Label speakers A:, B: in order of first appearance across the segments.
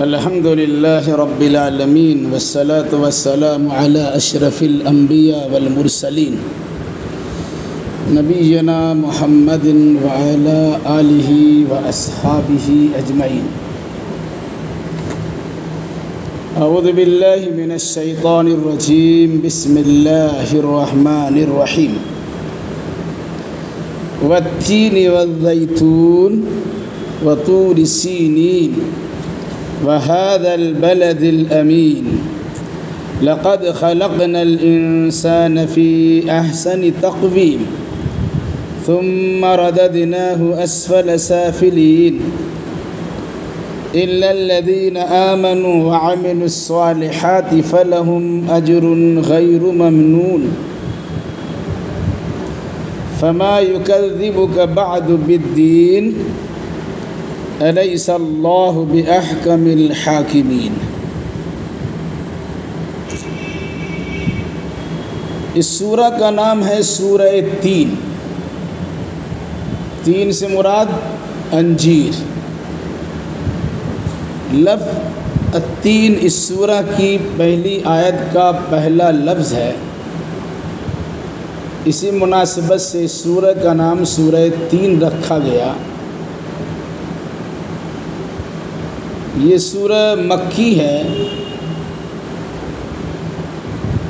A: الحمد لله رب العالمين والصلاة والسلام على أشرف الأنبياء والمرسلين نبينا محمد وعلى آله وأصحابه أجمعين. أعوذ بالله من الشيطان الرجيم. بسم الله الرحمن الرحيم. والتين والزيتون وطور سينين وهذا البلد الأمين لقد خلقنا الإنسان في أحسن تقويم ثم رددناه أسفل سافلين إلا الذين آمنوا وعملوا الصالحات فلهم أجر غير ممنون فما يكذبك بعد بالدين أليس اللہ بأحکم الحاکمین. اس سورہ کا نام ہے سورہ تین. تین سے مراد انجیر. لفظ التین اس سورہ کی پہلی آیت کا پہلا لفظ ہے. اسی مناسبت سے اس سورہ کا نام سورہ تین رکھا گیا. یہ سورہ مکی ہے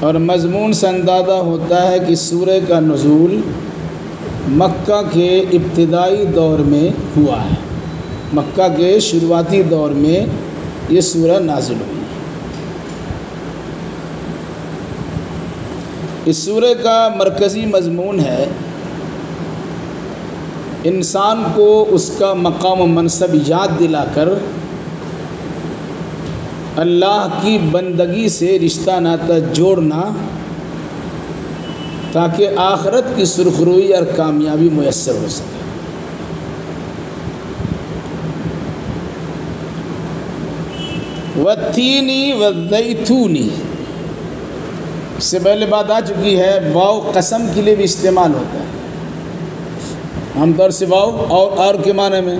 A: اور مضمون سے اندازہ ہوتا ہے کہ سورہ کا نزول مکہ کے ابتدائی دور میں ہوا ہے. مکہ کے شروعاتی دور میں یہ سورہ نازل ہوئی. اس سورہ کا مرکزی مضمون ہے انسان کو اس کا مقام و منصب یاد دلا کر اللہ کی بندگی سے رشتہ ناتا جوڑنا تاکہ آخرت کی سرخروئی اور کامیابی میسر ہو سکے. والتین والزیتون اس سے پہلے بات آ چکی ہے. واو قسم کے لیے بھی استعمال ہوتا ہے. عام طور سے واو اور کے معنی میں،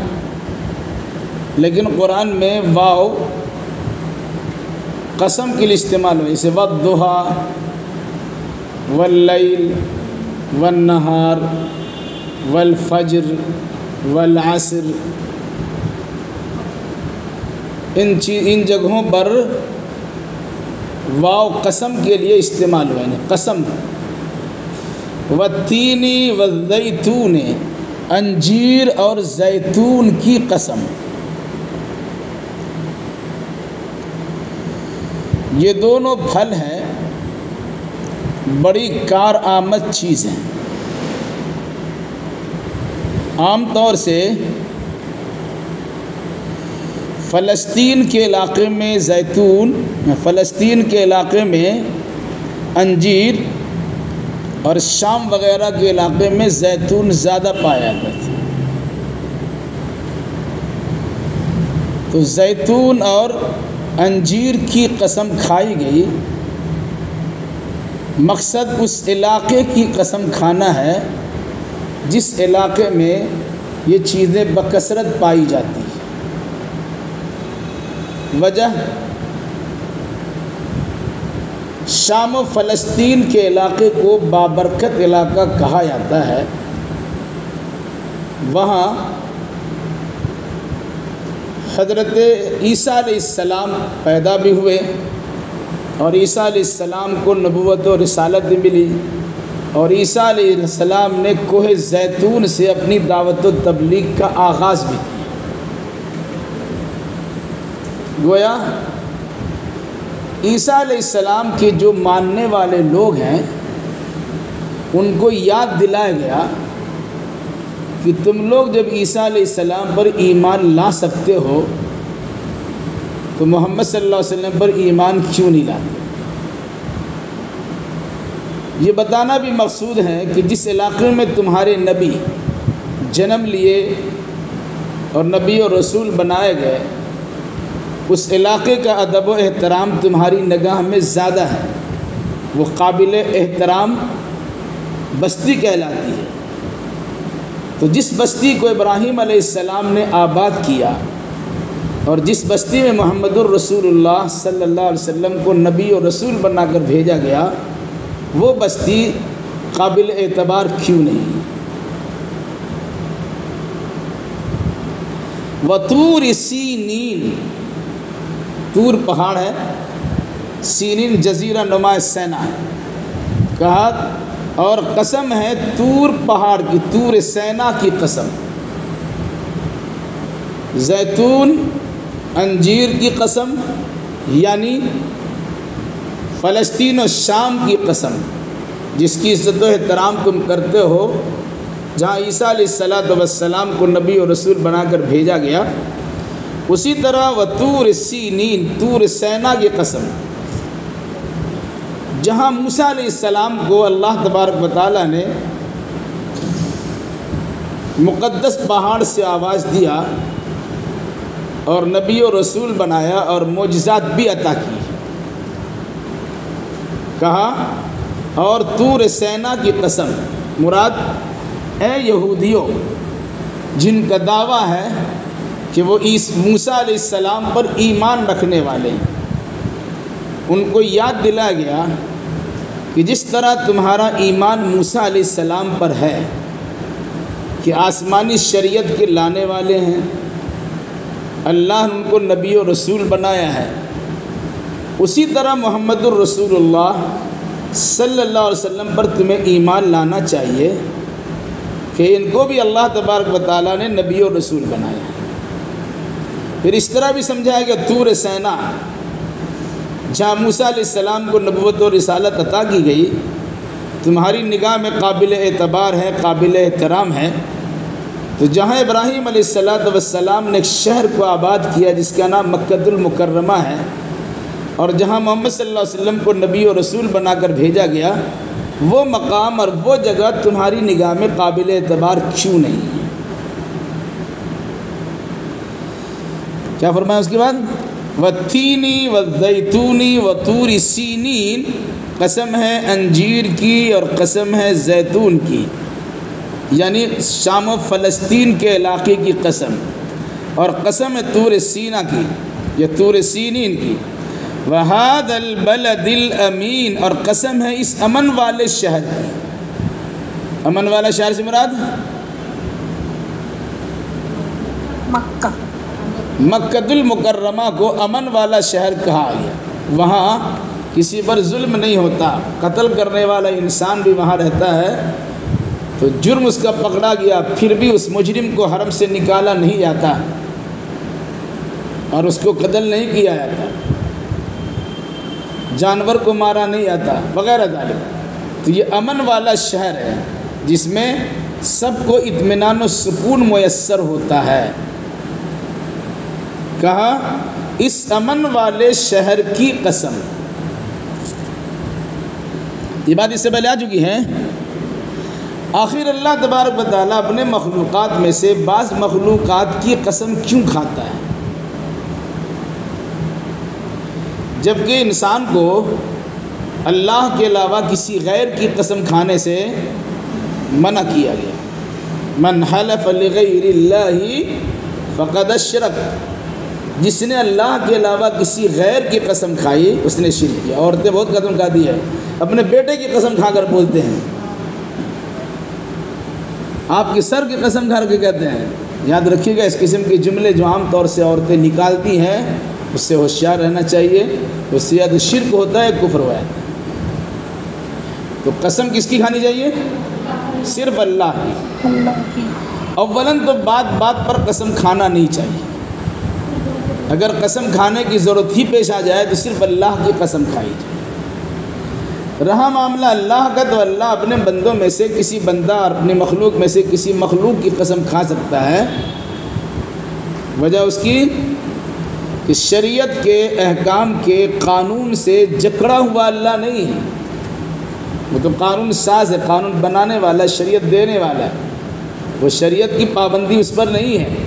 A: لیکن قرآن میں واو قسم کے لیے استعمال ہوئی. اسے والضحیٰ واللیل والنہار والفجر والعصر ان جگہوں پر واو قسم کے لیے استعمال ہوئے ہیں. قسم. والتین والزیتون انجیر اور زیتون کی قسم. یہ دونوں پھل ہیں، بڑی کارآمد چیزیں. عام طور سے فلسطین کے علاقے میں زیتون، فلسطین کے علاقے میں انجیر اور شام وغیرہ کے علاقے میں زیتون زیادہ پایا جاتا تھا. تو زیتون اور انجیر کی قسم کھائی گئی. مقصد اس علاقے کی قسم کھانا ہے جس علاقے میں یہ چیزیں بکثرت پائی جاتی ہیں. وجہ شام و فلسطین کے علاقے کو بابرکت علاقہ کہا جاتا ہے. وہاں حضرت عیسیٰ علیہ السلام پیدا بھی ہوئے اور عیسیٰ علیہ السلام کو نبوت و رسالت بھی ملی، اور عیسیٰ علیہ السلام نے کوہ زیتون سے اپنی دعوت و تبلیغ کا آغاز بھی کیا. گویا عیسیٰ علیہ السلام کے جو ماننے والے لوگ ہیں ان کو یاد دلایا گیا کہ تم لوگ جب عیسیٰ علیہ السلام پر ایمان لا سکتے ہو تو محمد صلی اللہ علیہ وسلم پر ایمان کیوں نہیں لاتے. یہ بتانا بھی مقصود ہے کہ جس علاقے میں تمہارے نبی جنم لیے اور نبی اور رسول بنائے گئے اس علاقے کا ادب و احترام تمہاری نگاہ میں زیادہ ہے. وہ قابل احترام بستی کہلاتی ہے. تو جس بستی کو ابراہیم علیہ السلام نے آباد کیا اور جس بستی میں محمد الرسول اللہ صلی اللہ علیہ وسلم کو نبی اور رسول بنا کر بھیجا گیا وہ بستی قابل اعتبار کیوں نہیں؟ وطور سینین، طور پہاڑ ہے، سینین جزیرہ نما سینا، کہا اور قسم ہے طور پہاڑ کی، طور سینا کی قسم، زیتون انجیر کی قسم، یعنی فلسطین و شام کی قسم جس کی عزت و احترام تم کرتے ہو، جہاں عیسیٰ علیہ السلام کو نبی اور رسول بنا کر بھیجا گیا، اسی طرح وطور سینین، طور سینا کی قسم، جہاں موسیٰ علیہ السلام کو اللہ تبارک و تعالیٰ نے مقدس پہاڑ سے آواز دیا اور نبی و رسول بنایا اور معجزات بھی عطا کی، کہا اور طور سینا کی قسم، مراد اے یہودیوں جن کا دعویٰ ہے کہ وہ موسیٰ علیہ السلام پر ایمان رکھنے والے ہیں، ان کو یاد دلایا گیا کہ جس طرح تمہارا ایمان موسیٰ علیہ السلام پر ہے کہ آسمانی شریعت کے لانے والے ہیں، اللہ نے ان کو نبی و رسول بنایا ہے، اسی طرح محمد الرسول اللہ صلی اللہ علیہ وسلم پر تمہیں ایمان لانا چاہیے کہ ان کو بھی اللہ تبارک و تعالیٰ نے نبی و رسول بنایا ہے۔ پھر اس طرح بھی سمجھایا کہ طور سینا جہاں موسیٰ علیہ السلام کو نبوت و رسالت عطا کی گئی، تمہاری نگاہ میں قابل اعتبار ہے، قابل احترام ہے، تو جہاں ابراہیم علیہ السلام نے ایک شہر کو آباد کیا جس کا نام مکہ المکرمہ ہے، اور جہاں محمد صلی اللہ علیہ وسلم کو نبی و رسول بنا کر بھیجا گیا، وہ مقام اور وہ جگہ تمہاری نگاہ میں قابل اعتبار کیوں نہیں ہے؟ کیا فرمایا اس کے بعد؟ وَالتِّینِ وَالزَّیْتُونِ وَطُورِ سِینِین، قسم ہے انجیر کی اور قسم ہے زیتون کی، یعنی شام و فلسطین کے علاقے کی قسم، اور قسم ہے طور سینا کی یا طور سینین کی، وَهَذَا الْبَلَدِ الْأَمِینِ، اور قسم ہے اس امن والے شہر کی۔ امن والا شہر سے مراد
B: مکہ،
A: مکہ المکرمہ کو امن والا شہر کہا گیا، وہاں کسی پر ظلم نہیں ہوتا، قتل کرنے والا انسان بھی وہاں رہتا ہے تو جرم اس کا پکڑا گیا پھر بھی اس مجرم کو حرم سے نکالا نہیں جاتا اور اس کو قتل نہیں کیا جاتا، جانور کو مارا نہیں جاتا وغیرہ ذالک۔ تو یہ امن والا شہر ہے جس میں سب کو اطمینان و سکون میسر ہوتا ہے۔ کہا اس امن والے شہر کی قسم، یہ بات اس سے پہلے آ چکی ہے۔ آخر اللہ تبارک و تعالیٰ اپنے مخلوقات میں سے بعض مخلوقات کی قسم کیوں کھاتا ہے؟ جبکہ انسان کو اللہ کے علاوہ کسی غیر کی قسم کھانے سے منع کیا گیا۔ من حلف لغیر اللہ فقد اشرک، جس نے اللہ کے علاوہ کسی غیر کی قسم کھائی اس نے شرک کیا۔ عورتیں بہت قسم کھاتی ہے، اپنے بیٹے کی قسم کھا کر بولتے ہیں، آپ کی سر کی قسم کھا کے کہتے ہیں۔ یاد رکھیے گا اس قسم کے جملے جو عام طور سے عورتیں نکالتی ہیں اس سے ہوشیار رہنا چاہیے، اس سے یا تو شرک ہوتا ہے کفر ہوا ہے۔ تو قسم کس کی کھانی چاہیے؟ صرف اللہ کی۔
B: اللہ کی۔
A: اولاً تو بات بات پر قسم کھانا نہیں چاہیے، اگر قسم کھانے کی ضرورت ہی پیش آ جائے تو صرف اللہ کی قسم کھائی جائے۔ رہا معاملہ اللہ کا تو اللہ اپنے بندوں میں سے کسی بندہ اور اپنی مخلوق میں سے کسی مخلوق کی قسم کھا سکتا ہے۔ وجہ اس کی کہ شریعت کے احکام کے قانون سے جکڑا ہوا اللہ نہیں ہے، وہ تو قانون ساز ہے، قانون بنانے والا، شریعت دینے والا ہے، وہ شریعت کی پابندی اس پر نہیں ہے،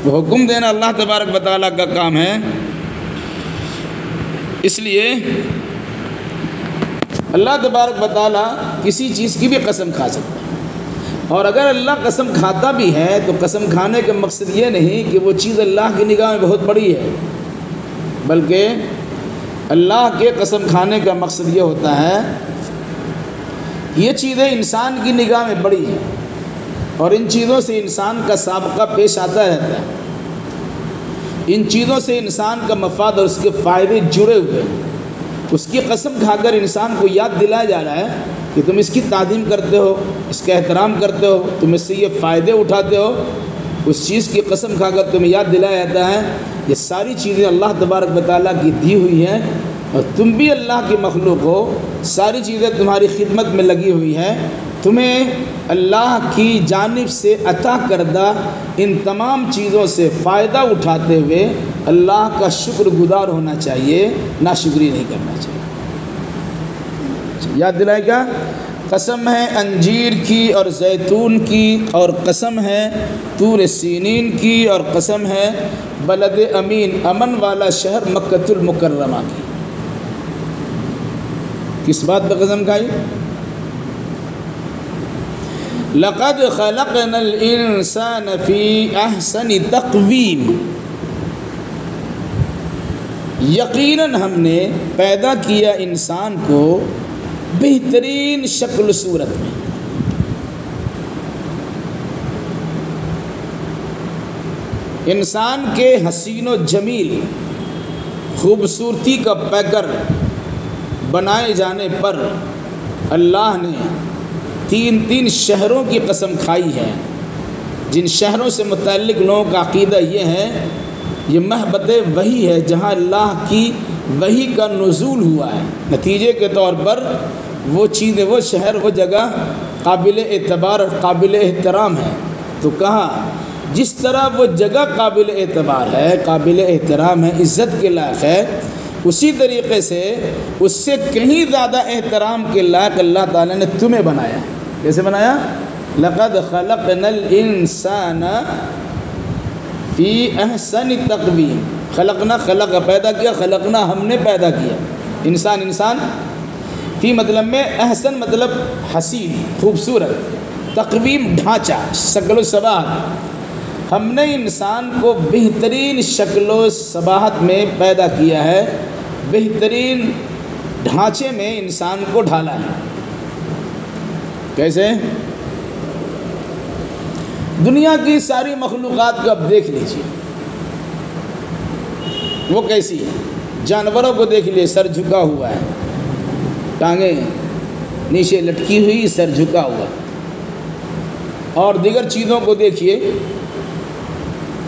A: وہ حکم دینا اللہ تبارک و تعالیٰ کا کام ہے۔ اس لیے اللہ تبارک و تعالیٰ کسی چیز کی بھی قسم کھا سکتا ہے۔ اور اگر اللہ قسم کھاتا بھی ہے تو قسم کھانے کا مقصد یہ نہیں کہ وہ چیز اللہ کی نگاہ میں بہت بڑی ہے، بلکہ اللہ کے قسم کھانے کا مقصد یہ ہوتا ہے کہ یہ چیزیں انسان کی نگاہ میں بڑی ہیں اور ان چیزوں سے انسان کا سابقہ پیش آتا رہتا ہے، ان چیزوں سے انسان کا مفاد اور اس کے فائدے جڑے ہوئے ہیں۔ اس کی قسم کھا کر انسان کو یاد دلایا جا رہا ہے کہ تم اس کی تعظیم کرتے ہو، اس کا احترام کرتے ہو، تم اس سے یہ فائدے اٹھاتے ہو، اس چیز کی قسم کھا کر تمہیں یاد دلایا جاتا ہے یہ ساری چیزیں اللہ تبارک و تعالیٰ کی دی ہوئی ہیں اور تم بھی اللہ کی مخلوق ہو، ساری چیزیں تمہاری خدمت میں لگی ہوئی ہیں، تمہیں اللہ کی جانب سے عطا کردہ ان تمام چیزوں سے فائدہ اٹھاتے ہوئے اللہ کا شکر گزار ہونا چاہیے، ناشکری نہیں کرنا چاہیے۔ یاد دلائے گا، قسم ہے انجیر کی اور زیتون کی، اور قسم ہے طور سینین کی، اور قسم ہے بلد امین امن والا شہر مکۃ المکرمہ کی۔ کس بات پہ قسم کھائی؟ لقد خلقنا الانسان فی احسن تقویم، یقیناً ہم نے پیدا کیا انسان کو بہترین شکل و صورت میں۔ انسان کے حسین و جمیل خوبصورتی کا پیکر بنائے جانے پر اللہ نے تین شہروں کی قسم کھائی ہے، جن شہروں سے متعلق لوگوں کا عقیدہ یہ ہے یہ مہبط وحی ہے، جہاں اللہ کی وحی کا نزول ہوا ہے۔ نتیجے کے طور پر وہ چیزیں، وہ شہر، وہ جگہ قابل اعتبار اور قابل احترام ہے۔ تو کہا جس طرح وہ جگہ قابل اعتبار ہے، قابل احترام ہے، عزت کے لائق ہے، اسی طریقے سے اس سے کہیں زیادہ احترام کے لائق اللہ تعالیٰ نے تمہیں بنایا۔ کیسے بنایا؟ لقد خلقنا الانسان فی احسن تقویم، خلقنا پیدا کیا، خلقنا ہم نے پیدا کیا، انسان فی مطلب میں، احسن مطلب حسین خوبصورت، تقویم ڈھانچہ، شکل و صباحت، ہم نے انسان کو بہترین شکل و صباحت میں پیدا کیا ہے، بہترین ڈھانچے میں انسان کو ڈھالا ہے۔ کیسے؟ دنیا کی ساری مخلوقات کو اب دیکھ لیجیے وہ کیسی ہے۔ جانوروں کو دیکھ لیے، سر جھکا ہوا ہے، ٹانگیں نیچے لٹکی ہوئی، سر جھکا ہوا، اور دیگر چیزوں کو دیکھیے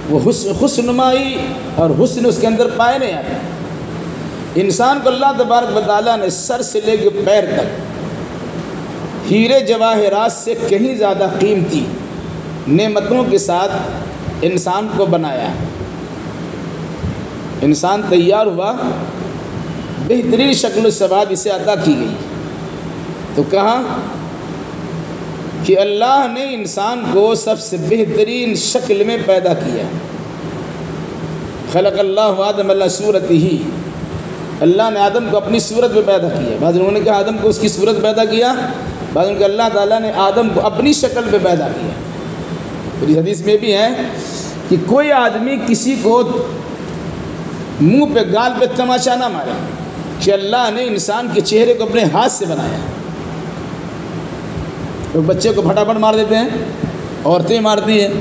A: وہ حسنمائی اور حسن اس کے اندر پائے نہیں آتے۔ انسان کو اللہ تبارک و تعالیٰ نے سر سے لے کے پیر تک ہیرے جواہرات سے کہیں زیادہ قیمتی نعمتوں کے ساتھ انسان کو بنایا ہے۔ انسان تیار ہوا، بہترین شکل و صباحت اسے عطا کی گئی، تو کہا کہ اللہ نے انسان کو سب سے بہترین شکل میں پیدا کیا۔ خلق اللہ آدم علی صورتہ، اللہ نے آدم کو اپنی صورت میں پیدا کیا۔ بعض لوگوں نے کہا آدم کو اس کی صورت پیدا کیا، بعض نے کہا اللہ تعالیٰ نے آدم کو اپنی شکل پہ پیدا کیا۔ پھر حدیث میں بھی ہے کہ کوئی آدمی کسی کو منہ پہ گال پہ تماچا نہ مارے کہ اللہ نے انسان کے چہرے کو اپنے ہاتھ سے بنایا۔ تو بچے کو پھٹافٹ مار دیتے ہیں، عورتیں مارتی ہیں،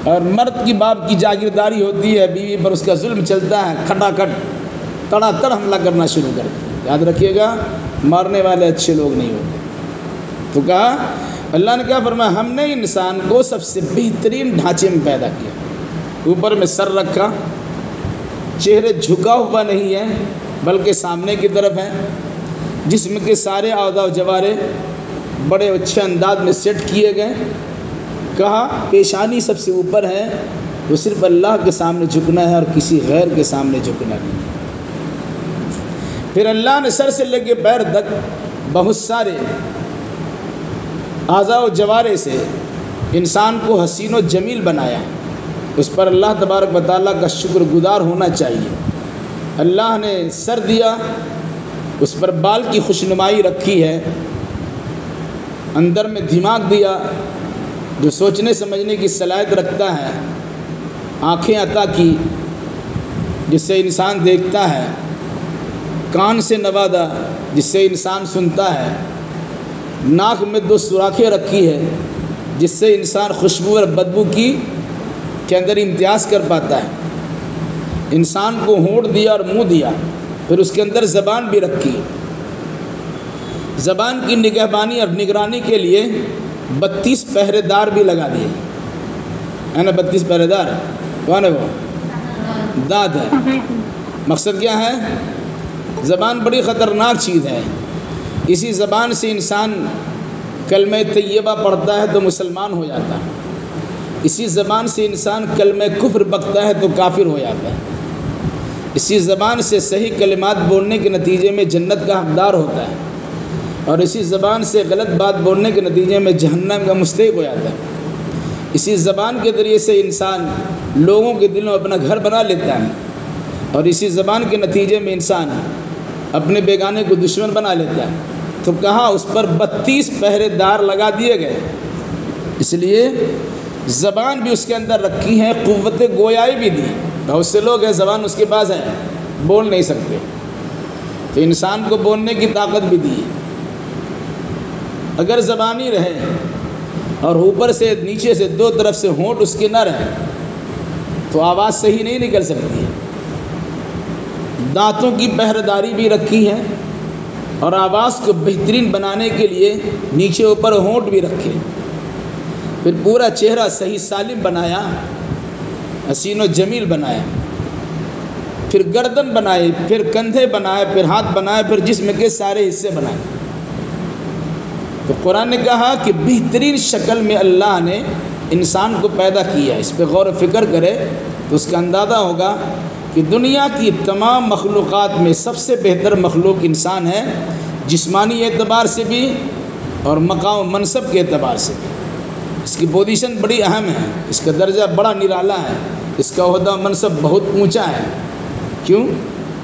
A: اور مرد کی باپ کی جاگیرداری ہوتی ہے، بیوی پر اس کا ظلم چلتا ہے، کھٹاکھٹ تڑا تڑ حملہ کرنا شروع کر دیا۔ یاد رکھیے گا، مارنے والے اچھے لوگ نہیں ہوتے۔ تو کہا اللہ نے کیا فرمایا، ہم نے انسان کو سب سے بہترین ڈھانچے میں پیدا کیا، اوپر میں سر رکھا، چہرے جھکا ہوا نہیں ہے بلکہ سامنے کی طرف ہے، جسم کے سارے اعضاء و جوارح بڑے اچھے انداز میں سیٹ کیے گئے۔ کہا پیشانی سب سے اوپر ہے، وہ صرف اللہ کے سامنے جھکنا ہے اور کسی غیر کے سامنے جھکنا نہیں ہے۔ پھر اللہ نے سر سے لے کے پیر تک بہت سارے اعضاء و جوارح سے انسان کو حسین و جمیل بنایا ہے۔ اس پر اللہ تبارک و تعالیٰ کا شکر گزار ہونا چاہیے۔ اللہ نے سر دیا، اس پر بال کی خوشنمائی رکھی ہے، اندر میں دماغ دیا، جو سوچنے سمجھنے کی صلاحیت رکھتا ہے، آنکھیں عطا کی جس سے انسان دیکھتا ہے، کان سے نوازا جس سے انسان سنتا ہے، ناک میں 2 سوراخیں رکھی ہے جس سے انسان خوشبو اور بدبو کی کے اندر امتیاز کر پاتا ہے، انسان کو ہونٹ دیا اور منہ دیا، پھر اس کے اندر زبان بھی رکھی، زبان کی نگہبانی اور نگرانی کے لیے 32 پہرے دار بھی لگا دیے، ہے نا؟ 32 پہرے دار کون ہے؟ وہ دانت ہے۔ مقصد کیا ہے؟ زبان بڑی خطرناک چیز ہے، اسی زبان سے انسان کلمہ طیبہ پڑھتا ہے تو مسلمان ہو جاتا ہے، اسی زبان سے انسان کلمہ کفر بکتا ہے تو کافر ہو جاتا ہے، اسی زبان سے صحیح کلمات بولنے کے نتیجے میں جنت کا حقدار ہوتا ہے، اور اسی زبان سے غلط بات بولنے کے نتیجے میں جہنم کا مستحق ہو جاتا ہے۔ اسی زبان کے ذریعے سے انسان لوگوں کے دلوں میں اپنا گھر بنا لیتا ہے، اور اسی زبان کے نتیجے میں انسان اپنے بیگانے کو دشمن بنا لیتا ہے۔ تو کہا اس پر 32 پہرے دار لگا دیے گئے، اس لیے زبان بھی اس کے اندر رکھی ہے، قوت گویائی بھی دی۔ بہت سے لوگ ہیں زبان اس کے پاس ہے، بول نہیں سکتے، تو انسان کو بولنے کی طاقت بھی دی۔ اگر زبان ہی رہے اور اوپر سے نیچے سے 2 طرف سے ہونٹ اس کے نہ رہے تو آواز صحیح نہیں نکل سکتی ہے۔ دانتوں کی پہرےداری بھی رکھی ہے، اور آواز کو بہترین بنانے کے لیے نیچے اوپر ہونٹ بھی رکھے، پھر پورا چہرہ صحیح سالم بنایا، حسین و جمیل بنایا، پھر گردن بنائے، پھر کندھے بنائے، پھر ہاتھ بنائے، پھر جسم کے سارے حصے بنائے۔ تو قرآن نے کہا کہ بہترین شکل میں اللہ نے انسان کو پیدا کیا ہے۔ اس پہ غور و فکر کرے تو اس کا اندازہ ہوگا کہ دنیا کی تمام مخلوقات میں سب سے بہتر مخلوق انسان ہے، جسمانی اعتبار سے بھی اور مقام و منصب کے اعتبار سے بھی۔ اس کی پوزیشن بڑی اہم ہے، اس کا درجہ بڑا نرالا ہے، اس کا عہدہ و منصب بہت اونچا ہے۔ کیوں؟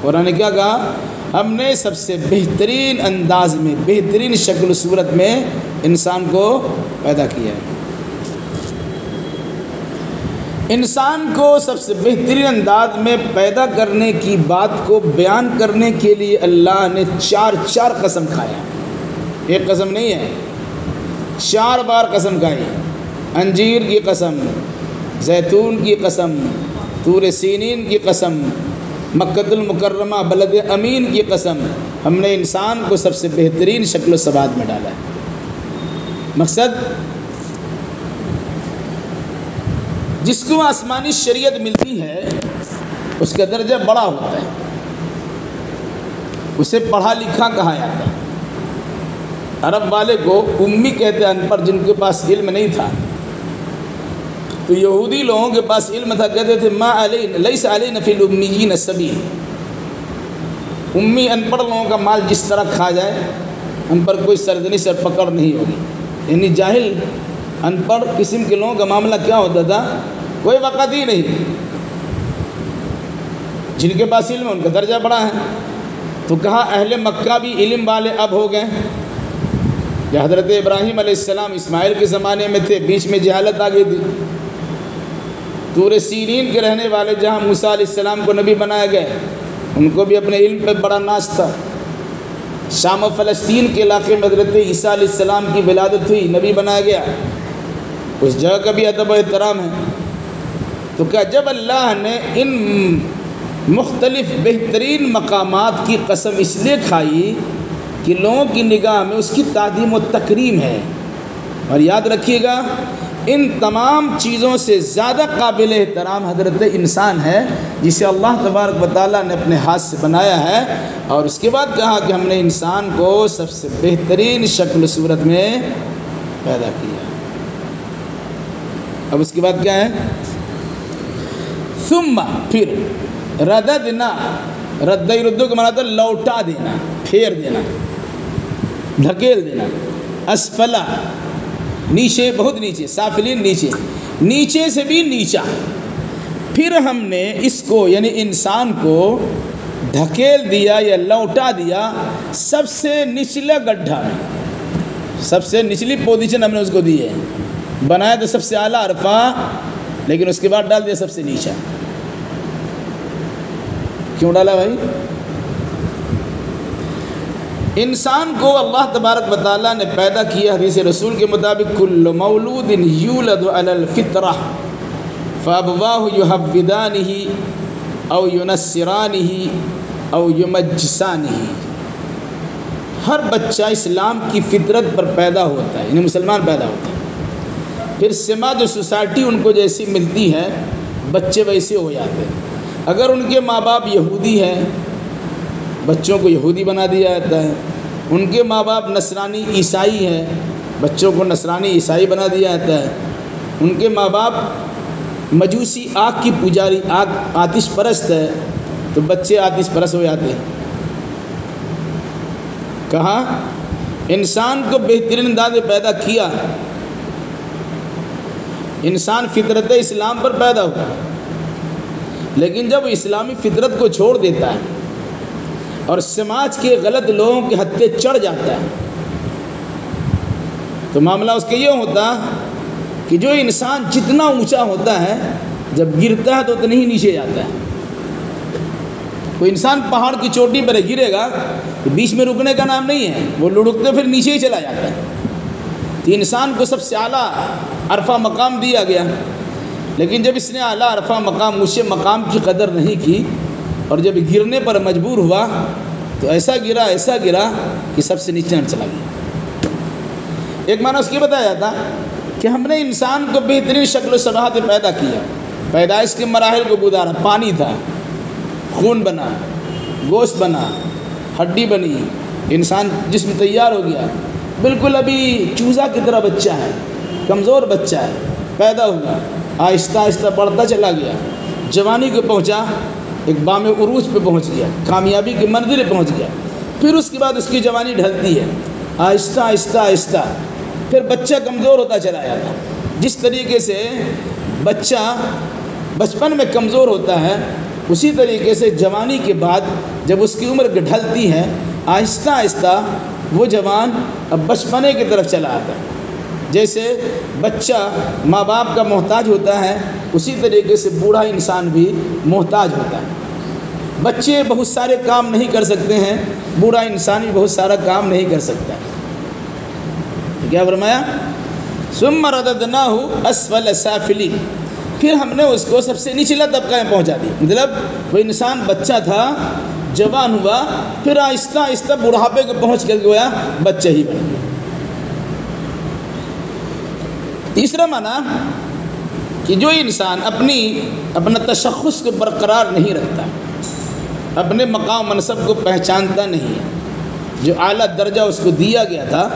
A: قرآن نے کیا کہا؟ ہم نے سب سے بہترین انداز میں، بہترین شکل و صورت میں انسان کو پیدا کیا ہے۔ انسان کو سب سے بہترین انداز میں پیدا کرنے کی بات کو بیان کرنے کے لیے اللہ نے 4 قسم کھایا، ایک قسم نہیں ہے، 4 بار قسم کھائی۔ انجیر کی قسم، زیتون کی قسم، طور سینین کی قسم، مکۃ المکرمہ بلد امین کی قسم۔ ہم نے انسان کو سب سے بہترین شکل و صفات میں ڈالا ہے۔ مقصد، جس کو آسمانی شریعت ملتی ہے اس کا درجہ بڑا ہوتا ہے، اسے پڑھا لکھا کہا جاتا ہے۔ عرب والے کو امی کہتے ہیں، ان پڑھ، جن کے پاس علم نہیں تھا۔ تو یہودی لوگوں کے پاس علم تھا، کہتے تھے ما علینا لیس علینا فی الامیین سبیل۔ امی ان پڑھ لوگوں کا مال جس طرح کھا جائے ان پر کوئی سرزنش سے پکڑ نہیں ہوگی۔ یعنی جاہل ان پڑھ قسم کے لوگوں کا معاملہ کیا ہوتا تھا؟ کوئی وقت ہی نہیں۔ جن کے پاس علم ہے ان کا درجہ بڑا ہے۔ تو کہا اہل مکہ بھی علم والے اب ہو گئے، یا حضرت ابراہیم علیہ السلام اسماعیل کے زمانے میں تھے، بیچ میں جہالت آ گئی تھی۔ طور سینین کے رہنے والے جہاں موسیٰ علیہ السلام کو نبی بنایا گئے، ان کو بھی اپنے علم پہ بڑا ناز تھا۔ شام و فلسطین کے علاقے میں حضرت عیسیٰ علیہ السلام کی ولادت ہوئی، نبی بنایا گیا، اس جگہ کا بھی ادب و احترام ہے۔ تو کیا جب اللہ نے ان مختلف بہترین مقامات کی قسم اس لیے کھائی کہ لوگوں کی نگاہ میں اس کی تعظیم و تکریم ہے، اور یاد رکھیے گا ان تمام چیزوں سے زیادہ قابل احترام حضرت انسان ہے، جسے اللہ تبارک و تعالیٰ نے اپنے ہاتھ سے بنایا ہے، اور اس کے بعد کہا کہ ہم نے انسان کو سب سے بہترین شکل و صورت میں پیدا کیا۔ اب اس کے بعد کیا ہے؟ ثم، پھر، رددنا، رد یردو کا معنی تھا لوٹا دینا، پھیر دینا، دھکیل دینا، اسفلا، نیچے، بہت نیچے، سافلین، نیچے، نیچے سے بھی نیچا۔ پھر ہم نے اس کو یعنی انسان کو دھکیل دیا یا لوٹا دیا سب سے نچلے گڈھا میں، سب سے نچلی پوزیشن ہم نے اس کو دی ہے۔ بنایا تو سب سے اعلیٰ عرفہ، لیکن اس کے بعد ڈال دیا سب سے نیچا۔ کیوں ڈالا بھائی؟ انسان کو اللہ تبارک و تعالیٰ نے پیدا کیا، حدیث رسول کے مطابق کل مولود یولد علی الفطرہ فابواہ یحودانہ او ینصرانہ او یمجسانہ۔ ہر بچہ اسلام کی فطرت پر پیدا ہوتا ہے، یعنی مسلمان پیدا ہوتا ہے، پھر سماج و سوسائٹی ان کو جیسی ملتی ہے بچے ویسے ہو جاتے ہیں۔ اگر ان کے ماں باپ یہودی ہیں، بچوں کو یہودی بنا دیا جاتا ہے۔ ان کے ماں باپ نصرانی عیسائی ہیں، بچوں کو نصرانی عیسائی بنا دیا جاتا ہے۔ ان کے ماں باپ مجوسی آگ کی پجاری، آتش پرست ہے، تو بچے آتش پرست ہو جاتے ہیں۔ کہا انسان کو بہترین انداز میں پیدا کیا، انسان فطرت اسلام پر پیدا ہوا، لیکن جب اسلامی فطرت کو چھوڑ دیتا ہے اور سماج کے غلط لوگوں کے ہتھے چڑھ جاتا ہے، تو معاملہ اس کا یہ ہوتا کہ جو انسان جتنا اونچا ہوتا ہے جب گرتا ہے تو اتنا ہی نیچے جاتا ہے۔ کوئی انسان پہاڑ کی چوٹی پر گرے گا تو بیچ میں رکنے کا نام نہیں ہے، وہ لڑکتے پھر نیچے ہی چلا جاتا ہے۔ تو انسان کو سب سے اعلیٰ عرفہ مقام دیا گیا، لیکن جب اس نے اعلیٰ عرفہ مقام، اونچے مقام کی قدر نہیں کی اور جب گرنے پر مجبور ہوا تو ایسا گرا کہ سب سے نیچے چلا گیا۔ ایک معنی اس کی بتایا جاتا کہ ہم نے انسان کو بہترین شکل و صباحت پیدا کیا، پیدائش کے مراحل کو گزارا، پانی تھا، خون بنا، گوشت بنا، ہڈی بنی، انسان جسم تیار ہو گیا، بالکل ابھی چوزا کی طرح بچہ ہے، کمزور بچہ ہے، پیدا ہوا، آہستہ آہستہ بڑھتا چلا گیا، جوانی کو پہنچا، ایک بام عروج پہ پہنچ گیا، کامیابی کی منزل پہ پہنچ گیا۔ پھر اس کے بعد اس کی جوانی ڈھلتی ہے، آہستہ آہستہ آہستہ، پھر بچہ کمزور ہوتا چلا جاتا۔ جس طریقے سے بچہ بچپن میں کمزور ہوتا ہے، اسی طریقے سے جوانی کے بعد جب اس کی عمر ڈھلتی ہے، آہستہ آہستہ وہ جوان اب بچپنے کی طرف چلا آتا ہے۔ جیسے بچہ ماں باپ کا محتاج ہوتا ہے، اسی طریقے سے بوڑھا انسان بھی محتاج ہوتا ہے۔ بچے بہت سارے کام نہیں کر سکتے ہیں، بوڑھا انسان بھی بہت سارا کام نہیں کر سکتا ہے۔ کیا فرمایا؟ ثم رددناہ اسفل سافلین، پھر ہم نے اس کو سب سے نچلا طبقہ میں پہنچا دیا۔ مطلب وہ انسان بچہ تھا، جوان ہوا، پھر آہستہ آہستہ بڑھاپے کو پہنچ کر گیا بچہ ہی بن گیا۔ تیسرا معنی کہ جو انسان اپنا تشخص کو برقرار نہیں رکھتا، اپنے مقام منصب کو پہچانتا نہیں ہے، جو اعلیٰ درجہ اس کو دیا گیا تھا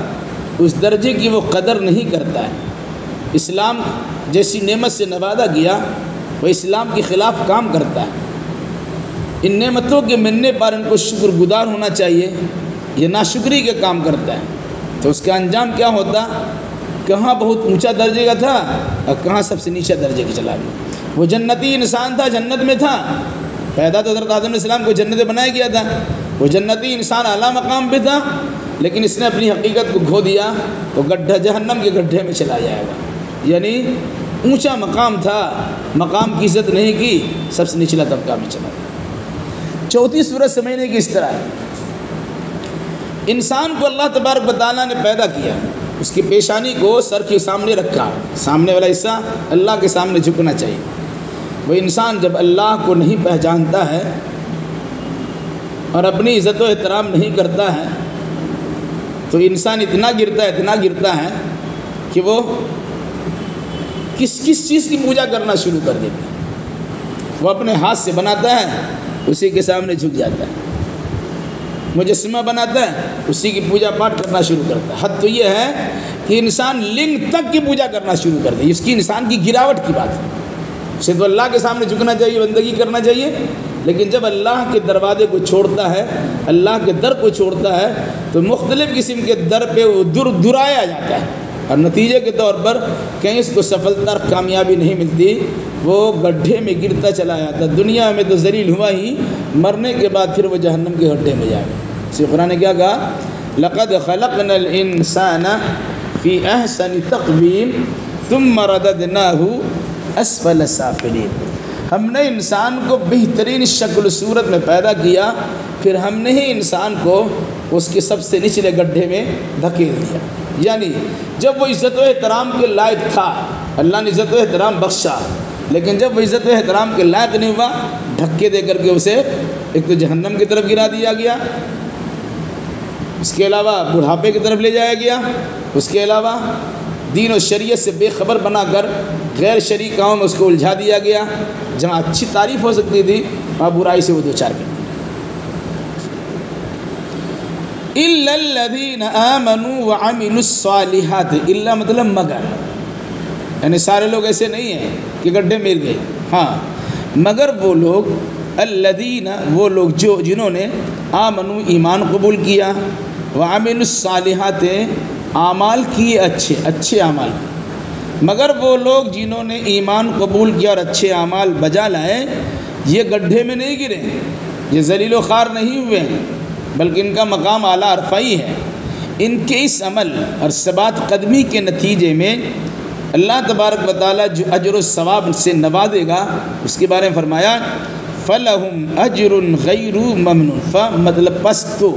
A: اس درجے کی وہ قدر نہیں کرتا ہے، اسلام جیسی نعمت سے نوازا گیا وہ اسلام کے خلاف کام کرتا ہے، ان نعمتوں کے ملنے پر ان کو شکر گزار ہونا چاہیے، یہ ناشکری کے کام کرتا ہے، تو اس کا انجام کیا ہوتا؟ کہاں بہت اونچا درجے کا تھا اور کہاں سب سے نیچا درجے کا چلا گیا۔ وہ جنتی انسان تھا، جنت میں تھا، پیدا تو حضرت آدم علیہ السلام کو جنت میں بنایا گیا تھا، وہ جنتی انسان اعلیٰ مقام پہ تھا، لیکن اس نے اپنی حقیقت کو کھو دیا تو گڈھا جہنم کے گڈھے میں چلا جائے گا۔ یعنی اونچا مقام تھا، مقام کی عزت نہیں کی، سب سے نچلا طبقہ میں چلا گیا۔ چوتھی صورت سمجھنے کی اس طرح ہے، انسان کو اللہ تبارک و تعالیٰ نے پیدا کیا، اس کی پیشانی کو سر کے سامنے رکھا، سامنے والا حصہ اللہ کے سامنے جھکنا چاہیے۔ وہ انسان جب اللہ کو نہیں پہچانتا ہے اور اپنی عزت و احترام نہیں کرتا ہے تو انسان اتنا گرتا ہے کہ وہ کس چیز کی پوجا کرنا شروع کر دیتا ہے۔ وہ اپنے ہاتھ سے بناتا ہے، اسی کے سامنے جھک جاتا ہے، مجسمہ بناتا ہے، اسی کی پوجا پاٹ کرنا شروع کرتا ہے۔ حد تو یہ ہے کہ انسان لنگ تک کی پوجا کرنا شروع کر دے، اس کی انسان کی گراوٹ کی بات ہے۔ اسے تو اللہ کے سامنے جھکنا چاہیے، بندگی کرنا چاہیے، لیکن جب اللہ کے دروازے کو چھوڑتا ہے، اللہ کے در کو چھوڑتا ہے تو مختلف قسم کے در پہ وہ درایا جاتا ہے، اور نتیجے کے طور پر کہیں اس کو سفلتا اور کامیابی نہیں ملتی، وہ گڈھے میں گرتا چلا جاتا ہے۔ دنیا میں تو ذلیل ہوا ہی، مرنے کے بعد پھر وہ جہنم کے گڈھے میں جائے گا۔ اسی قرآن نے کیا کہا؟ لقد خلقنا الانسان فی احسن تقویم ثم رددناہ اسفل سافلین، ہم نے انسان کو بہترین شکل و صورت میں پیدا کیا، پھر ہم نے ہی انسان کو اس کے سب سے نچلے گڈھے میں دھکیل دیا۔ یعنی جب وہ عزت و احترام کے لائق تھا، اللہ نے عزت و احترام بخشا، لیکن جب وہ عزت و احترام کے لائق نہیں ہوا، دھکے دے کر کے اسے ایک تو جہنم کی طرف گرا دیا گیا، اس کے علاوہ بڑھاپے کی طرف لے جایا گیا، اس کے علاوہ دین و شریعت سے بے خبر بنا کر غیر شرعی کاموں میں اس کو الجھا دیا گیا، جہاں اچھی تعریف ہو سکتی تھی وہاں برائی سے وہ دوچار کر دیا۔ الا الذین آمنوا وعملوا الصالحات، الا مطلب مگر، یعنی سارے لوگ ایسے نہیں ہیں کہ گڈھے مر گئے، ہاں مگر وہ لوگ، الذین وہ لوگ جو جنہوں نے آمنوا ایمان قبول کیا، وعملوا الصالحات اعمال کیے اچھے اعمال، مگر وہ لوگ جنہوں نے ایمان قبول کیا اور اچھے اعمال بجا لائے، یہ گڈھے میں نہیں گرے، یہ ذلیل و خوار نہیں ہوئے ہیں، بلکہ ان کا مقام اعلیٰ عرفائی ہے۔ ان کے اس عمل اور ثبات قدمی کے نتیجے میں اللہ تبارک و تعالیٰ جو اجر و ثواب سے نوازے گا، اس کے بارے میں فرمایا فَلَهُمْ أَجْرٌ غَيْرُ مَمْنُونَ، مطلب پس تو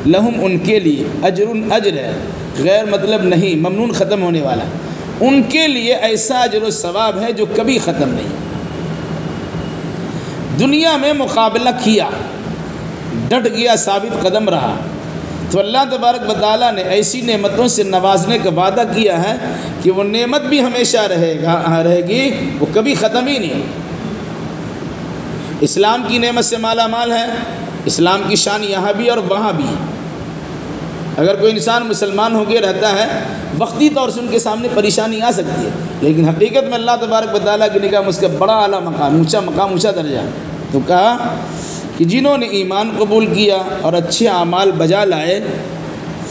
A: لہم ان کے لیے اجر اجر ہے، غیر مطلب نہیں، ممنون ختم ہونے والا، ان کے لیے ایسا اجر و ثواب ہے جو کبھی ختم نہیں۔ دنیا میں مقابلہ کیا، ڈٹ گیا، ثابت قدم رہا، تو اللہ تبارک و تعالیٰ نے ایسی نعمتوں سے نوازنے کا وعدہ کیا ہے کہ وہ نعمت بھی ہمیشہ رہے گی، وہ کبھی ختم ہی نہیں ہوگی۔ اسلام کی نعمت سے مالا مال ہے، اسلام کی شان یہاں بھی اور وہاں بھی ہے۔ اگر کوئی انسان مسلمان ہو کے رہتا ہے، وقتی طور سے ان کے سامنے پریشانی آ سکتی ہے، لیکن حقیقت میں اللہ تبارک و تعالیٰ کی نگاہ میں اس کا بڑا اعلیٰ مقام، اونچا درجہ ہے۔ تو کہا کہ جنہوں نے ایمان قبول کیا اور اچھے اعمال بجا لائے،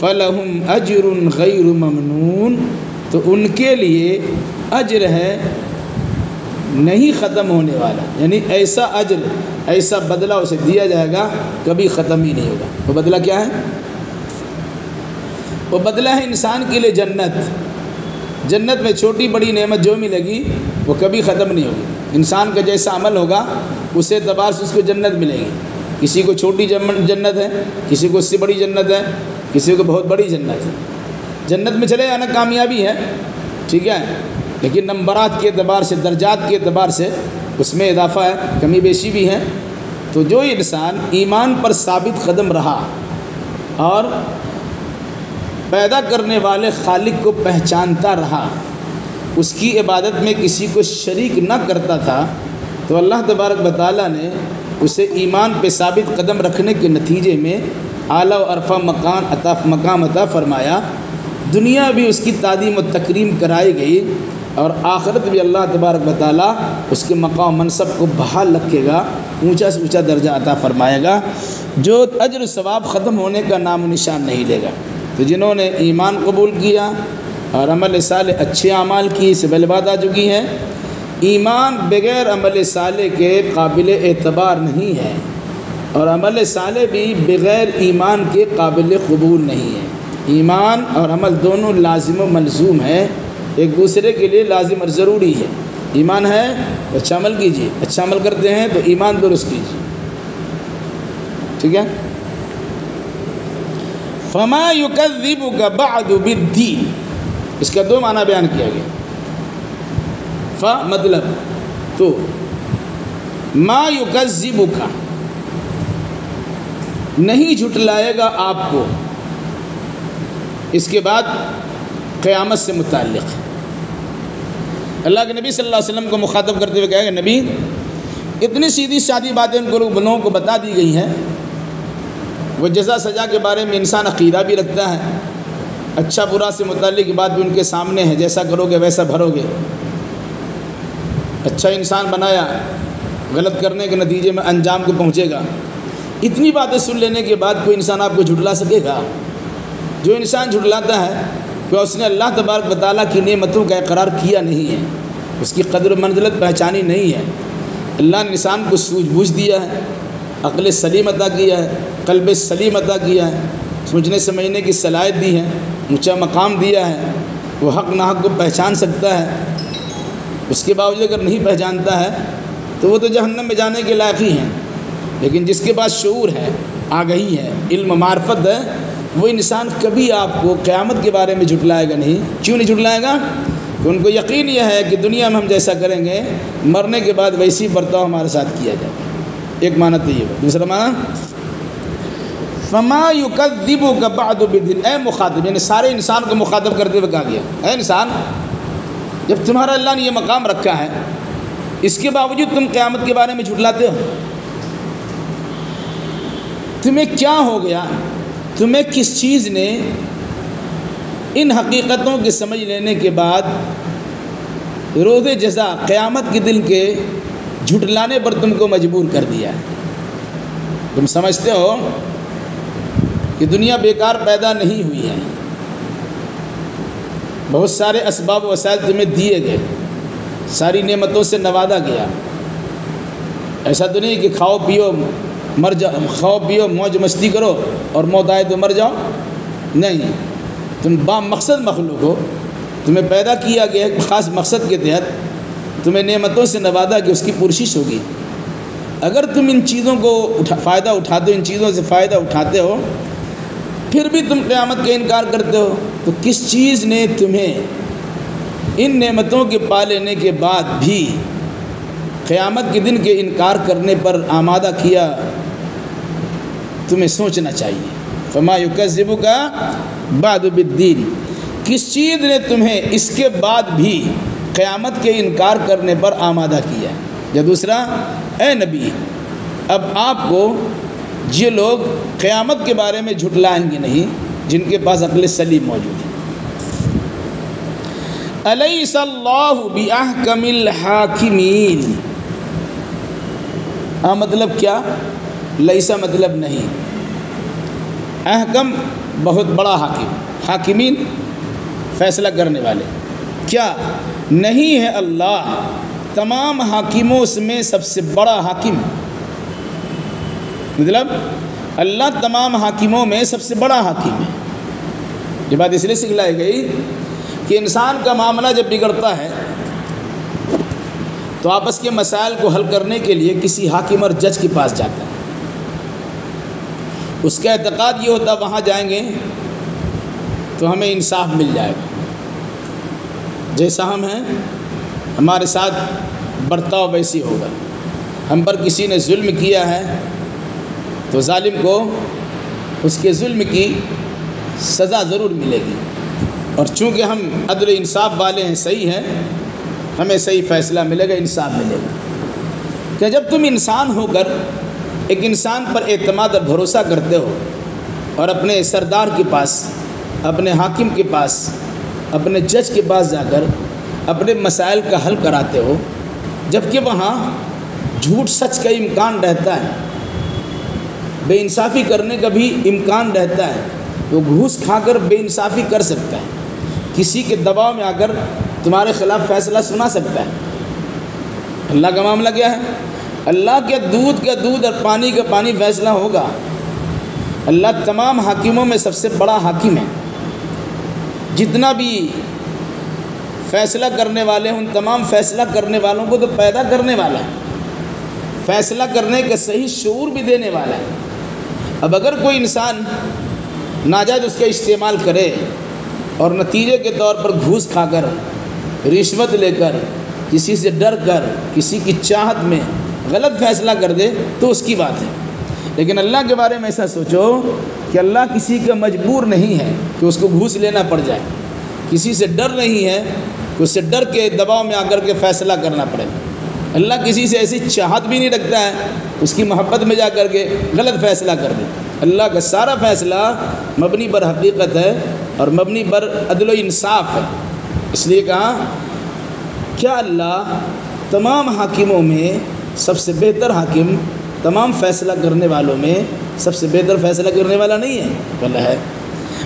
A: فَلَهُمْ أَجْرٌ غَيْرُ مَمْنُونَ، تو ان کے لیے اجر ہے نہیں ختم ہونے والا، یعنی ایسا اجر، ایسا بدلہ اسے دیا جائے گا، کبھی ختم ہی نہیں ہوگا۔ وہ بدلہ کیا ہے؟ وہ بدلہ ہے انسان کے لیے جنت۔ جنت میں چھوٹی بڑی نعمت جو ملے گی وہ کبھی ختم نہیں ہوگی۔ انسان کا جیسا عمل ہوگا اس اعتبار سے اس کو جنت ملے گی۔ کسی کو چھوٹی جنت ہے، کسی کو اس سے بڑی جنت ہے، کسی کو بہت بڑی جنت ہے۔ جنت میں چلے جانا کامیابی ہے، ٹھیک ہے، لیکن نمبرات کے اعتبار سے، درجات کے اعتبار سے اس میں اضافہ ہے، کمی بیشی بھی ہے۔ تو جو انسان ایمان پر ثابت قدم رہا اور پیدا کرنے والے خالق کو پہچانتا رہا، اس کی عبادت میں کسی کو شریک نہ کرتا تھا، تو اللہ تبارک و تعالیٰ نے اسے ایمان پہ ثابت قدم رکھنے کے نتیجے میں اعلیٰ و عرفہ مقام عطا فرمایا۔ دنیا بھی اس کی تعظیم و تکریم کرائی گئی، اور آخرت بھی اللہ تبارک و تعالیٰ اس کے مقام منصب کو بحال رکھے گا، اونچا سے اونچا درجہ عطا فرمائے گا، جو اجر و ثواب ختم ہونے کا نام و نشان نہیں لے گا۔ تو جنہوں نے ایمان قبول کیا اور عمل صالح اچھے اعمال کی، اس سے پہلے بات آ چکی ہے، ایمان بغیر عمل صالح کے قابل اعتبار نہیں ہے، اور عمل صالح بھی بغیر ایمان کے قابل قبول نہیں ہے۔ ایمان اور عمل دونوں لازم و ملزوم ہے، ایک دوسرے کے لیے لازم اور ضروری ہے۔ ایمان ہے تو اچھا عمل کیجیے، اچھا عمل کرتے ہیں تو ایمان درست کیجیے، ٹھیک ہے۔ فما یکذبک بعد بالدین، اس کا دو معنی بیان کیا گیا۔ مطلب تو، ما یکذبک نہیں جھٹلائے گا آپ کو، اس کے بعد قیامت سے متعلق اللہ کے نبی صلی اللہ علیہ وسلم کو مخاطب کرتے ہوئے کہا کہ نبی، اتنی سیدھی سادھی باتیں ان کو لوگوں کو بتا دی گئی ہیں، وہ جزا سزا کے بارے میں انسان عقیدہ بھی رکھتا ہے، اچھا برا سے متعلق کی بات بھی ان کے سامنے ہے، جیسا کرو گے ویسا بھرو گے۔ اچھا انسان بنایا، غلط کرنے کے نتیجے میں انجام کو پہنچے گا۔ اتنی باتیں سن لینے کے بعد کوئی انسان آپ کو جھٹلا سکے گا؟ جو انسان جھٹلاتا ہے کہ اس نے اللہ تبارک و تعالیٰ کی نعمتوں کا اقرار کیا نہیں ہے، اس کی قدر و منزلت پہچانی نہیں ہے۔ اللہ نے انسان کو سوجھ بوجھ دیا ہے، عقل سلیم عطا کیا ہے، قلب سلیم عطا کیا ہے، سوچنے سمجھنے کی صلاحیت دی ہے، اونچا مقام دیا ہے، وہ حق ناحق کو پہچان سکتا ہے، اس کے باوجود اگر نہیں پہچانتا ہے تو وہ تو جہنم میں جانے کے لائق ہی ہیں۔ لیکن جس کے پاس شعور ہے، آگہی ہے، علم معرفت ہے، وہ انسان کبھی آپ کو قیامت کے بارے میں جھٹلائے گا نہیں۔ کیوں نہیں جھٹلائے گا؟ کہ ان کو یقین یہ ہے کہ دنیا میں ہم جیسا کریں گے مرنے کے بعد ویسی برتاؤ ہمارے ساتھ کیا جائے گا۔ ایک معنی تو یہ ہے۔ دوسرا معنی فما یکذبک بعد بالدین، اے مخاطب، یعنی سارے انسان کو مخاطب کرتے ہوئے کہا گیا، اے انسان، جب تمہارا اللہ نے یہ مقام رکھا ہے اس کے باوجود تم قیامت کے بارے میں جھٹلاتے ہو، تمہیں کیا ہو گیا؟ تمہیں کس چیز نے ان حقیقتوں کے سمجھ لینے کے بعد روز جزا قیامت کے دن کے جھٹلانے پر تم کو مجبور کر دیا ہے؟ تم سمجھتے ہو کہ دنیا بیکار پیدا نہیں ہوئی ہے، بہت سارے اسباب و وسائل تمہیں دیے گئے، ساری نعمتوں سے نوازا گیا۔ ایسا تو نہیں کہ کھاؤ پیو مر جاؤ، کھاؤ پیو موج مستی کرو اور موت آئے تو مر جاؤ، نہیں، تم با مقصد مخلوق ہو، تمہیں پیدا کیا گیا ایک خاص مقصد کے تحت، تمہیں نعمتوں سے نوازا کہ اس کی پرشش ہوگی۔ اگر تم ان چیزوں کو فائدہ اٹھاتے ہو، ان چیزوں سے فائدہ اٹھاتے ہو، پھر بھی تم قیامت کا انکار کرتے ہو، تو کس چیز نے تمہیں ان نعمتوں کے پا لینے کے بعد بھی قیامت کے دن کے انکار کرنے پر آمادہ کیا؟ تمہیں سوچنا چاہیے۔ فما یکذبک بعد بالدین، کس چیز نے تمہیں اس کے بعد بھی قیامت کے انکار کرنے پر آمادہ کیا؟ یا دوسرا، اے نبی، اب آپ کو یہ لوگ قیامت کے بارے میں جھٹلائیں گے نہیں جن کے پاس عقل سلیم موجود ہے۔ الیس اللہ باحکم الحاکمین، مطلب کیا؟ لیسا مطلب نہیں، احکم بہت بڑا حاکم، حاکمین فیصلہ کرنے والے، کیا نہیں ہے اللہ تمام حاکموں میں سب سے بڑا حاکم؟ مطلب اللہ تمام حاکموں میں سب سے بڑا حاکم ہے۔ یہ بات اس لیے سکھلائی گئی کہ انسان کا معاملہ جب بگڑتا ہے تو آپس کے مسائل کو حل کرنے کے لیے کسی حاکم اور جج کے پاس جاتا ہے۔ اس کا اعتقاد یہ ہوتا وہاں جائیں گے تو ہمیں انصاف مل جائے گا، جیسا ہم ہیں ہمارے ساتھ برتاؤ ویسی ہوگا، ہم پر کسی نے ظلم کیا ہے تو ظالم کو اس کے ظلم کی سزا ضرور ملے گی، اور چونکہ ہم عدل و انصاف والے ہیں، صحیح ہیں، ہمیں صحیح فیصلہ ملے گا، انصاف ملے گا۔ کہ جب تم انسان ہو کر ایک انسان پر اعتماد اور بھروسہ کرتے ہو اور اپنے سردار کے پاس، اپنے حاکم کے پاس، اپنے جج کے پاس جا کر اپنے مسائل کا حل کراتے ہو، جبکہ وہاں جھوٹ سچ کا امکان رہتا ہے، بے انصافی کرنے کا بھی امکان رہتا ہے، وہ گھوس کھا کر بے انصافی کر سکتا ہے، کسی کے دباؤ میں آ کر تمہارے خلاف فیصلہ سنا سکتا ہے۔ اللہ کا معاملہ کیا ہے؟ اللہ کے دودھ کا دودھ اور پانی کا پانی فیصلہ ہوگا۔ اللہ تمام حاکموں میں سب سے بڑا حاکم ہے، جتنا بھی فیصلہ کرنے والے ہیں ان تمام فیصلہ کرنے والوں کو تو پیدا کرنے والا ہے، فیصلہ کرنے کا صحیح شعور بھی دینے والا ہے۔ اب اگر کوئی انسان ناجائز اس کا استعمال کرے اور نتیجے کے طور پر گھوس کھا کر، رشوت لے کر، کسی سے ڈر کر، کسی کی چاہت میں غلط فیصلہ کر دے تو اس کی بات ہے، لیکن اللہ کے بارے میں ایسا سوچو کہ اللہ کسی کا مجبور نہیں ہے کہ اس کو گھوس لینا پڑ جائے، کسی سے ڈر نہیں ہے کہ اس سے ڈر کے دباؤ میں آ کر کے فیصلہ کرنا پڑے۔ اللہ کسی سے ایسی چاہت بھی نہیں رکھتا ہے اس کی محبت میں جا کر کے غلط فیصلہ کر دے۔ اللہ کا سارا فیصلہ مبنی پر حقیقت ہے اور مبنی پر عدل و انصاف ہے۔ اس لیے کہا کیا اللہ تمام حاکموں میں سب سے بہتر حاکم، تمام فیصلہ کرنے والوں میں سب سے بہتر فیصلہ کرنے والا نہیں ہے؟ بلہ ہے۔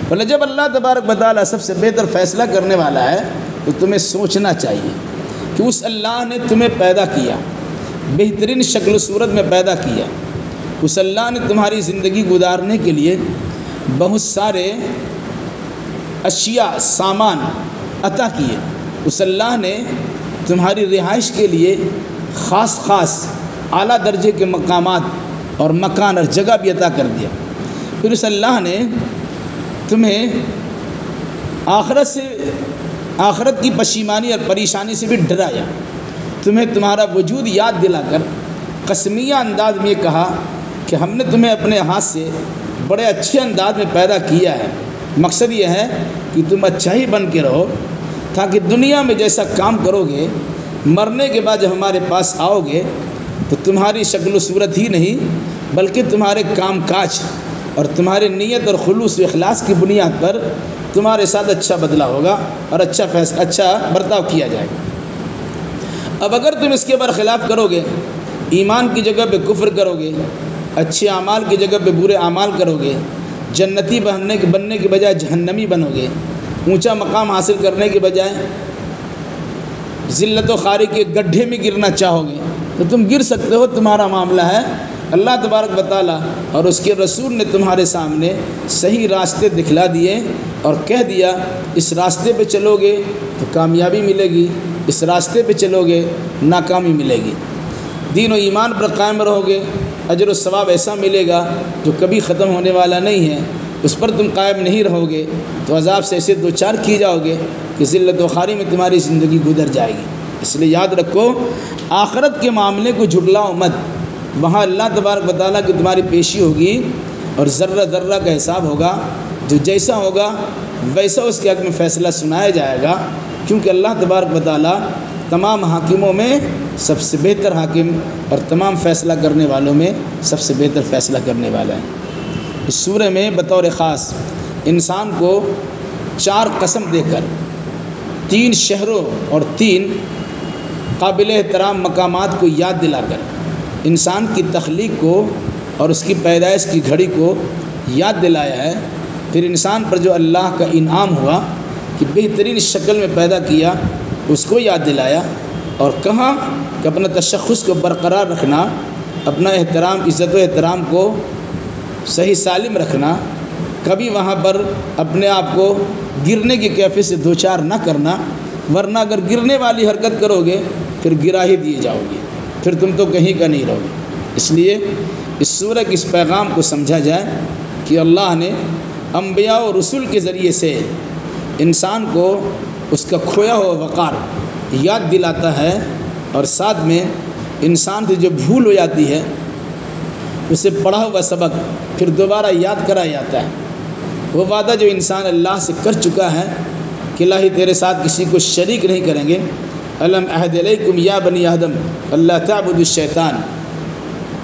A: بلہ جب اللہ تبارک و تعالیٰ سب سے بہتر فیصلہ کرنے والا ہے تو تمہیں سوچنا چاہیے کہ اس اللہ نے تمہیں پیدا کیا، بہترین شکل و صورت میں پیدا کیا، اس اللہ نے تمہاری زندگی گزارنے کے لیے بہت سارے اشیاء، سامان عطا کیے، اس اللہ نے تمہاری رہائش کے لیے خاص اعلیٰ درجے کے مقامات اور مکان اور جگہ بھی عطا کر دیا۔ پھر اس اللہ نے تمہیں آخرت کی پشیمانی اور پریشانی سے بھی ڈرایا، تمہیں تمہارا وجود یاد دلا کر قسمیہ انداز میں یہ کہا کہ ہم نے تمہیں اپنے ہاتھ سے بڑے اچھے انداز میں پیدا کیا ہے، مقصد یہ ہے کہ تم اچھا ہی بن کے رہو، تاکہ دنیا میں جیسا کام کرو گے مرنے کے بعد جب ہمارے پاس آؤ گے تو تمہاری شکل و صورت ہی نہیں بلکہ تمہارے کام کاج اور تمہارے نیت اور خلوص و اخلاص کی بنیاد پر تمہارے ساتھ اچھا بدلہ ہوگا اور اچھا برتاؤ کیا جائے گا۔ اب اگر تم اس کے برخلاف کرو گے، ایمان کی جگہ پہ کفر کرو گے، اچھے اعمال کی جگہ پہ برے اعمال کرو گے، جنتی بننے کے بجائے جہنمی بنو گے، اونچا مقام حاصل کرنے کے بجائے ذلت و خواری کے گڈھے میں گرنا چاہو گے تو تم گر سکتے ہو، تمہارا معاملہ ہے۔ اللہ تبارک و تعالیٰ اور اس کے رسول نے تمہارے سامنے صحیح راستے دکھلا دیے اور کہہ دیا اس راستے پہ چلو گے تو کامیابی ملے گی، اس راستے پہ چلو گے ناکامی ملے گی۔ دین و ایمان پر قائم رہو گے، اجر و ثواب ایسا ملے گا جو کبھی ختم ہونے والا نہیں ہے، اس پر تم قائم نہیں رہو گے تو عذاب سے ایسے دو چار کی جاؤ گے کہ ذلت و خواری میں تمہاری زندگی گزر جائے گی۔ اس لیے یاد رکھو، آخرت کے معاملے کو جھٹلاؤ مت، وہاں اللہ تبارک و تعالیٰ کی تمہاری پیشی ہوگی اور ذرہ ذرہ کا حساب ہوگا، جو جیسا ہوگا ویسا اس کے حق میں فیصلہ سنایا جائے گا، کیونکہ اللہ تبارک و تعالیٰ تمام حاکموں میں سب سے بہتر حاکم اور تمام فیصلہ کرنے والوں میں سب سے بہتر فیصلہ کرنے والا ہے۔ اس سورہ میں بطور خاص انسان کو 4 قسم دے کر 3 شہروں اور 3 قابل احترام مقامات کو یاد دلا کر انسان کی تخلیق کو اور اس کی پیدائش کی گھڑی کو یاد دلایا ہے۔ پھر انسان پر جو اللہ کا انعام ہوا کہ بہترین شکل میں پیدا کیا اس کو یاد دلایا، اور کہاں کہ اپنا تشخص کو برقرار رکھنا، اپنا احترام عزت و احترام کو صحیح سالم رکھنا، کبھی وہاں پر اپنے آپ کو گرنے کی کیفیت سے دوچار نہ کرنا، ورنہ اگر گرنے والی حرکت کرو گے پھر گرا ہی دیے جاؤ گے، پھر تم تو کہیں کا نہیں رہو گے۔ اس لیے اس سورہ کے اس پیغام کو سمجھا جائے کہ اللہ نے انبیاء و رسول کے ذریعے سے انسان کو اس کا کھویا ہوا وقار یاد دلاتا ہے، اور ساتھ میں انسان سے جو بھول ہو جاتی ہے اسے پڑھا ہوا سبق پھر دوبارہ یاد کرایا جاتا ہے۔ وہ وعدہ جو انسان اللہ سے کر چکا ہے کہ الہی تیرے ساتھ کسی کو شریک نہیں کریں گے، الم عہد علیکم یا بنی آدم اللہ تعبدوا الشیطان،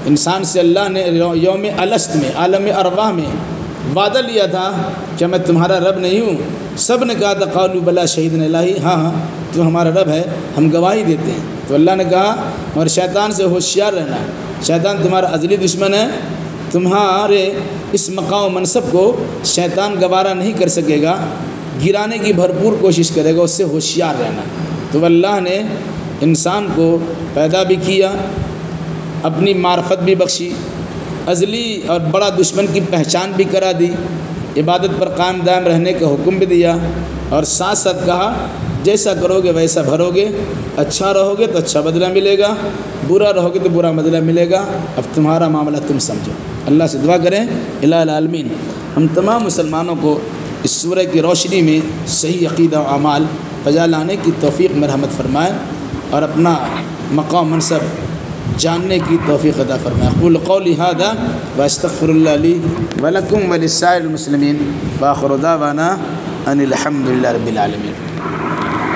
A: انسان سے اللہ نے یوم الست میں عالم ارواح میں وعدہ لیا تھا کہ میں تمہارا رب نہیں ہوں۔ سب نے کہا تھا قالوا بلا شہیدنا الہی، ہاں تو ہمارا رب ہے، ہم گواہی دیتے ہیں۔ تو اللہ نے کہا اور شیطان سے ہوشیار رہنا، شیطان تمہارا ازلی دشمن ہے، تمہارے اس مقام و منصب کو شیطان گوارا نہیں کر سکے گا، گرانے کی بھرپور کوشش کرے گا، اس سے ہوشیار رہنا۔ تو اللہ نے انسان کو پیدا بھی کیا، اپنی معرفت بھی بخشی، ازلی اور بڑا دشمن کی پہچان بھی کرا دی، عبادت پر قائم دائم رہنے کا حکم بھی دیا، اور ساتھ ساتھ کہا جیسا کرو گے ویسا بھرو گے، اچھا رہو گے تو اچھا بدلہ ملے گا، برا رہو گے تو برا بدلہ ملے گا، اب تمہارا معاملہ تم سمجھو۔ اللہ سے دعا کریں الہ العالمین ہم تمام مسلمانوں کو اس سورہ کی روشنی میں صحیح عقیدہ و اعمال بجا لانے کی توفیق مرحمت فرمائے، اور اپنا مقام منصب جاننے کی توفیق عطا فرمائے۔ اقول قولی ھذا واستغفر اللہ لی ولکم ولسائر المسلمین، وآخر دعوانا ان الحمد للہ رب العالمین۔